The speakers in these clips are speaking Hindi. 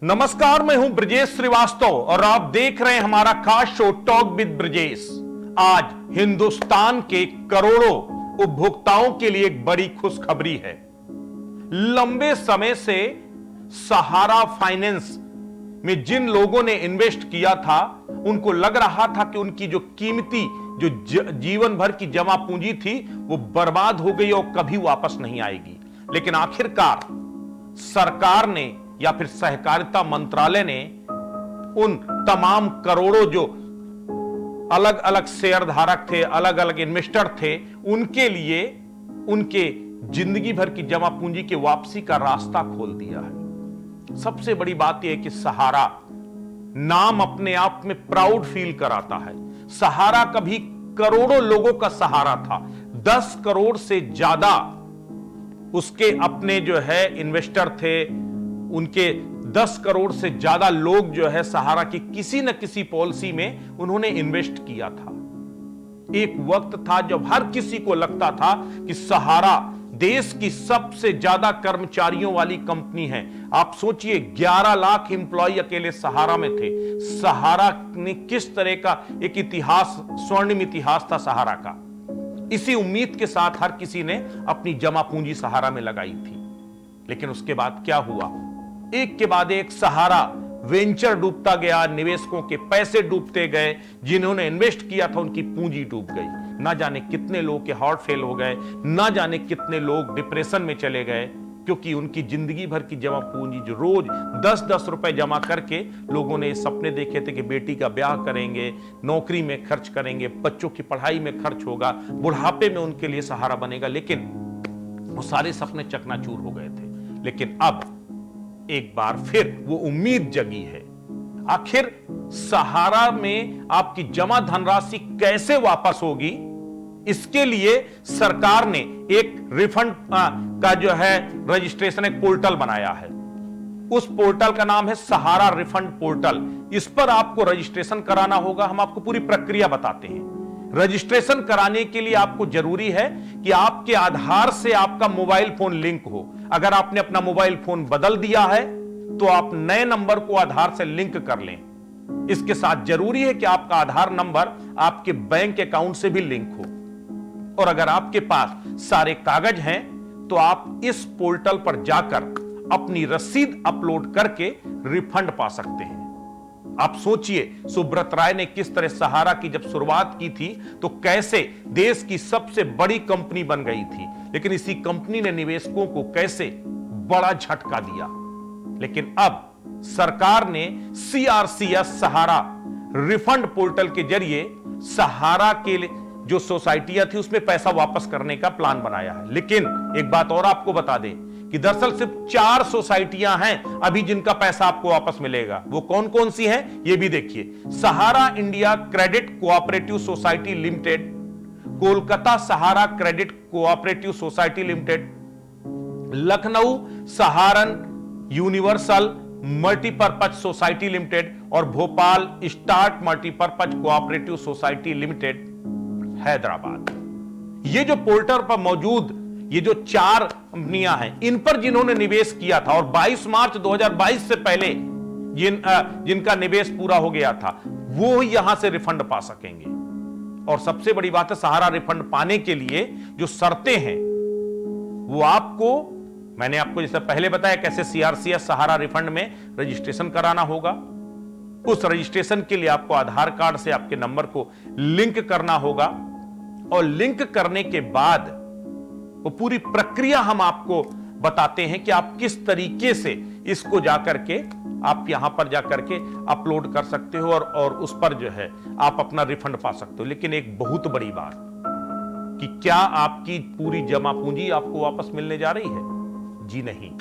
नमस्कार, मैं हूं ब्रजेश श्रीवास्तव और आप देख रहे हैं हमारा खास शो टॉक विद ब्रजेश। आज हिंदुस्तान के करोड़ों उपभोक्ताओं के लिए एक बड़ी खुशखबरी है। लंबे समय से सहारा फाइनेंस में जिन लोगों ने इन्वेस्ट किया था, उनको लग रहा था कि उनकी जो कीमती जो जीवन भर की जमा पूंजी थी वो बर्बाद हो गई और कभी वापस नहीं आएगी। लेकिन आखिरकार सरकार ने या फिर सहकारिता मंत्रालय ने उन तमाम करोड़ों जो अलग अलग शेयर धारक थे, अलग अलग इन्वेस्टर थे, उनके लिए उनके जिंदगी भर की जमा पूंजी की वापसी का रास्ता खोल दिया है। सबसे बड़ी बात यह है कि सहारा नाम अपने आप में प्राउड फील कराता है। सहारा कभी करोड़ों लोगों का सहारा था। 10 करोड़ से ज्यादा उसके अपने जो है इन्वेस्टर थे, उनके 10 करोड़ से ज्यादा लोग जो है सहारा की किसी न किसी पॉलिसी में उन्होंने इन्वेस्ट किया था। एक वक्त था जब हर किसी को लगता था कि सहारा देश की सबसे ज्यादा कर्मचारियों वाली कंपनी है। आप सोचिए, 11 लाख एम्प्लॉय अकेले सहारा में थे। सहारा ने किस तरह का एक इतिहास, स्वर्णिम इतिहास था सहारा का। इसी उम्मीद के साथ हर किसी ने अपनी जमा पूंजी सहारा में लगाई थी। लेकिन उसके बाद क्या हुआ? एक के बाद एक सहारा वेंचर डूबता गया, निवेशकों के पैसे डूबते गए, जिन्होंने इन्वेस्ट किया था उनकी पूंजी डूब गई। ना जाने कितने लोग के हार्ट फेल हो गए, ना जाने कितने लोग डिप्रेशन में चले गए, क्योंकि उनकी जिंदगी भर की जमा पूंजी जो रोज 10-10 रुपए जमा करके लोगों ने सपने देखे थे कि बेटी का ब्याह करेंगे, नौकरी में खर्च करेंगे, बच्चों की पढ़ाई में खर्च होगा, बुढ़ापे में उनके लिए सहारा बनेगा, लेकिन वो सारे सपने चकनाचूर हो गए थे। लेकिन अब एक बार फिर वो उम्मीद जगी है। आखिर सहारा में आपकी जमा धनराशि कैसे वापस होगी, इसके लिए सरकार ने एक रिफंड का जो है रजिस्ट्रेशन, एक पोर्टल बनाया है। उस पोर्टल का नाम है सहारा रिफंड पोर्टल। इस पर आपको रजिस्ट्रेशन कराना होगा। हम आपको पूरी प्रक्रिया बताते हैं। रजिस्ट्रेशन कराने के लिए आपको जरूरी है कि आपके आधार से आपका मोबाइल फोन लिंक हो। अगर आपने अपना मोबाइल फोन बदल दिया है तो आप नए नंबर को आधार से लिंक कर लें। इसके साथ जरूरी है कि आपका आधार नंबर आपके बैंक अकाउंट से भी लिंक हो। और अगर आपके पास सारे कागज हैं तो आप इस पोर्टल पर जाकर अपनी रसीद अपलोड करके रिफंड पा सकते हैं। आप सोचिए, सुब्रत राय ने किस तरह सहारा की जब शुरुआत की थी तो कैसे देश की सबसे बड़ी कंपनी बन गई थी, लेकिन इसी कंपनी ने निवेशकों को कैसे बड़ा झटका दिया। लेकिन अब सरकार ने CRCS सहारा रिफंड पोर्टल के जरिए सहारा के जो सोसाइटियां थी उसमें पैसा वापस करने का प्लान बनाया है। लेकिन एक बात और आपको बता दें कि दरअसल सिर्फ 4 सोसाइटियां हैं अभी जिनका पैसा आपको वापस मिलेगा। वो कौन कौन सी हैं ये भी देखिए। Sahara India credit cooperative society limited, Kolkata Sahara credit cooperative society limited, Lucknow Saharayan universal multipurpose society limited और Bhopal stars multipurpose cooperative society limited Hyderabad. ये जो पोर्टल पर मौजूद ये जो 4 कंपनियां हैं, इन पर जिन्होंने निवेश किया था और 22 मार्च 2022 से पहले जिनका निवेश पूरा हो गया था, वो यहां से रिफंड पा सकेंगे। और सबसे बड़ी बात है, सहारा रिफंड पाने के लिए जो शर्तें हैं वो आपको, मैंने आपको जैसे पहले बताया कैसे CRCS सहारा रिफंड में रजिस्ट्रेशन कराना होगा। उस रजिस्ट्रेशन के लिए आपको आधार कार्ड से आपके नंबर को लिंक करना होगा और लिंक करने के बाद वो पूरी प्रक्रिया हम आपको बताते हैं कि आप किस तरीके से इसको जाकर के आप यहां पर जाकर के अपलोड कर सकते हो और उस पर जो है आप अपना रिफंड पा सकते हो। लेकिन एक बहुत बड़ी बात कि क्या आपकी पूरी जमा पूंजी आपको वापस मिलने जा रही है? जी नहीं।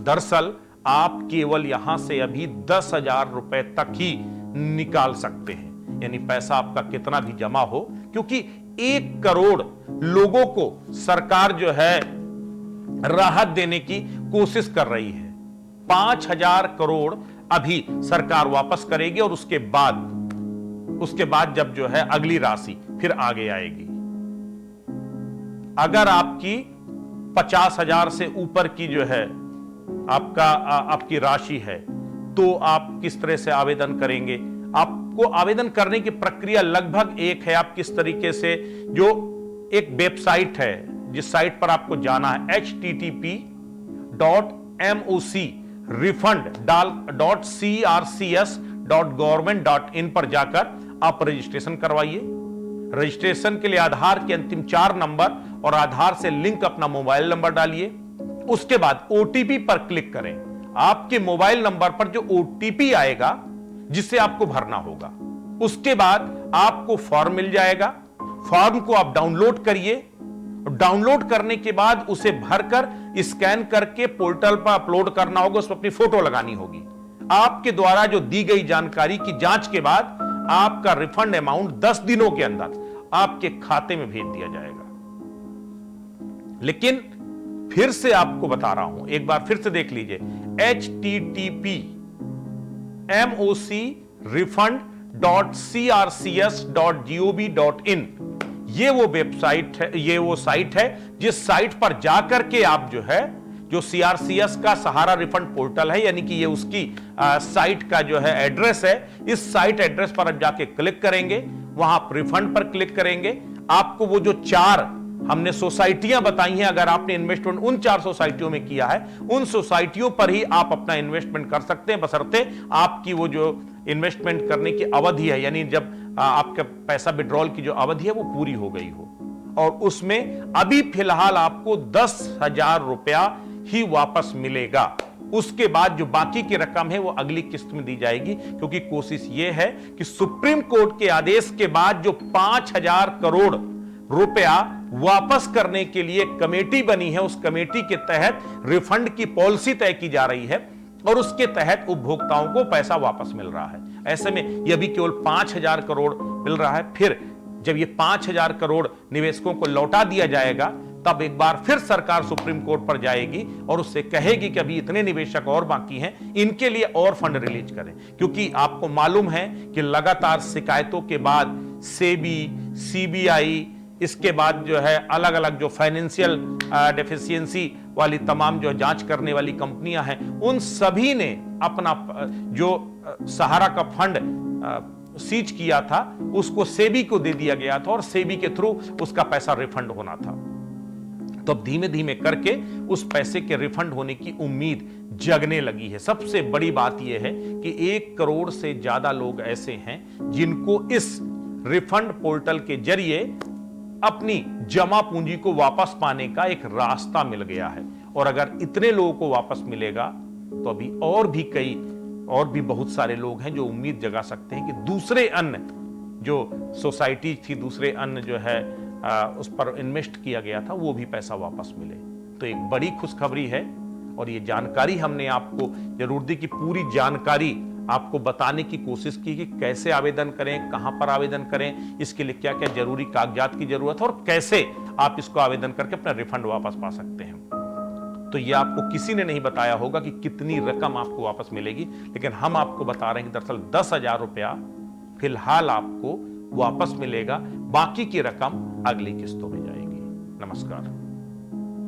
दरअसल आप केवल यहां से अभी 10,000 रुपए तक ही निकाल सकते हैं, यानी पैसा आपका कितना भी जमा हो, क्योंकि 1 करोड़ लोगों को सरकार जो है राहत देने की कोशिश कर रही है। 5,000 करोड़ अभी सरकार वापस करेगी और उसके बाद जब जो है अगली राशि फिर आगे आएगी। अगर आपकी 50,000 से ऊपर की जो है आपकी राशि है तो आप किस तरह से आवेदन करेंगे। आपको आवेदन करने की प्रक्रिया लगभग एक है। आप किस तरीके से, जो एक वेबसाइट है जिस साइट पर आपको जाना है, http://refund.crcs.government.in पर जाकर आप रजिस्ट्रेशन करवाइए। रजिस्ट्रेशन के लिए आधार के अंतिम 4 नंबर और आधार से लिंक अपना मोबाइल नंबर डालिए। उसके बाद ओटीपी पर क्लिक करें। आपके मोबाइल नंबर पर जो ओटीपी आएगा जिसे आपको भरना होगा, उसके बाद आपको फॉर्म मिल जाएगा। फॉर्म को आप डाउनलोड करिए। डाउनलोड करने के बाद उसे भरकर स्कैन करके पोर्टल पर अपलोड करना होगा। उस पर अपनी फोटो लगानी होगी। आपके द्वारा जो दी गई जानकारी की जांच के बाद आपका रिफंड अमाउंट 10 दिनों के अंदर आपके खाते में भेज दिया जाएगा। लेकिन फिर से आपको बता रहा हूं, एक बार फिर से देख लीजिए, http://refund.crcs.gov.in ये वो वेबसाइट है, ये वो साइट है जिस साइट पर जाकर के आप जो है, जो सीआरसीएस का सहारा रिफंड पोर्टल है, यानी कि ये उसकी साइट का जो है एड्रेस है। इस साइट एड्रेस पर आप जाके क्लिक करेंगे, वहां आप रिफंड पर क्लिक करेंगे। आपको वो जो 4 हमने सोसाइटियां बताई हैं, अगर आपने इन्वेस्टमेंट उन 4 सोसाइटियों में किया है, उन सोसाइटियों पर ही आप अपना इन्वेस्टमेंट कर सकते हैं, बशर्ते आपकी वो जो इन्वेस्टमेंट करने की अवधि है, यानी जब आपका पैसा विड्रॉल की जो अवधि है वो पूरी हो गई हो। और उसमें अभी फिलहाल आपको 10,000 रुपया ही वापस मिलेगा। उसके बाद जो बाकी की रकम है वो अगली किस्त में दी जाएगी, क्योंकि कोशिश ये है कि सुप्रीम कोर्ट के आदेश के बाद जो 5,000 करोड़ रुपया वापस करने के लिए कमेटी बनी है, उस कमेटी के तहत रिफंड की पॉलिसी तय की जा रही है और उसके तहत उपभोक्ताओं को पैसा वापस मिल रहा है। ऐसे में यह अभी केवल 5,000 करोड़ मिल रहा है। फिर जब ये 5,000 करोड़ निवेशकों को लौटा दिया जाएगा, तब एक बार फिर सरकार सुप्रीम कोर्ट पर जाएगी और उससे कहेगी कि अभी इतने निवेशक और बाकी हैं, इनके लिए और फंड रिलीज करें। क्योंकि आपको मालूम है कि लगातार शिकायतों के बाद सेबी, सीबीआई, इसके बाद जो है अलग अलग जो फाइनेंशियल डेफिशिएंसी वाली तमाम जो जांच करने वाली कंपनियां हैं, उन सभी ने अपना जो सहारा का फंड सीज किया था उसको सेबी को दे दिया गया था और सेबी के थ्रू उसका पैसा रिफंड होना था। तो अब धीमे धीमे करके उस पैसे के रिफंड होने की उम्मीद जगने लगी है। सबसे बड़ी बात यह है कि 1 करोड़ से ज्यादा लोग ऐसे हैं जिनको इस रिफंड पोर्टल के जरिए अपनी जमा पूंजी को वापस पाने का एक रास्ता मिल गया है। और अगर इतने लोगों को वापस मिलेगा तो अभी और भी बहुत सारे लोग हैं जो उम्मीद जगा सकते हैं कि दूसरे अन्य जो सोसाइटी थी, दूसरे अन्य जो है उस पर इन्वेस्ट किया गया था, वो भी पैसा वापस मिले। तो एक बड़ी खुशखबरी है और ये जानकारी हमने आपको जरूर दी कि पूरी जानकारी आपको बताने की कोशिश की कि कैसे आवेदन करें, कहां पर आवेदन करें, इसके लिए क्या क्या जरूरी कागजात की जरूरत है और कैसे आप इसको आवेदन करके अपना रिफंड वापस पा सकते हैं। तो ये आपको किसी ने नहीं बताया होगा कि कितनी रकम आपको वापस मिलेगी, लेकिन हम आपको बता रहे हैं कि दरअसल 10,000 रुपया फिलहाल आपको वापस मिलेगा, बाकी की रकम अगली किस्तों में जाएगी। नमस्कार।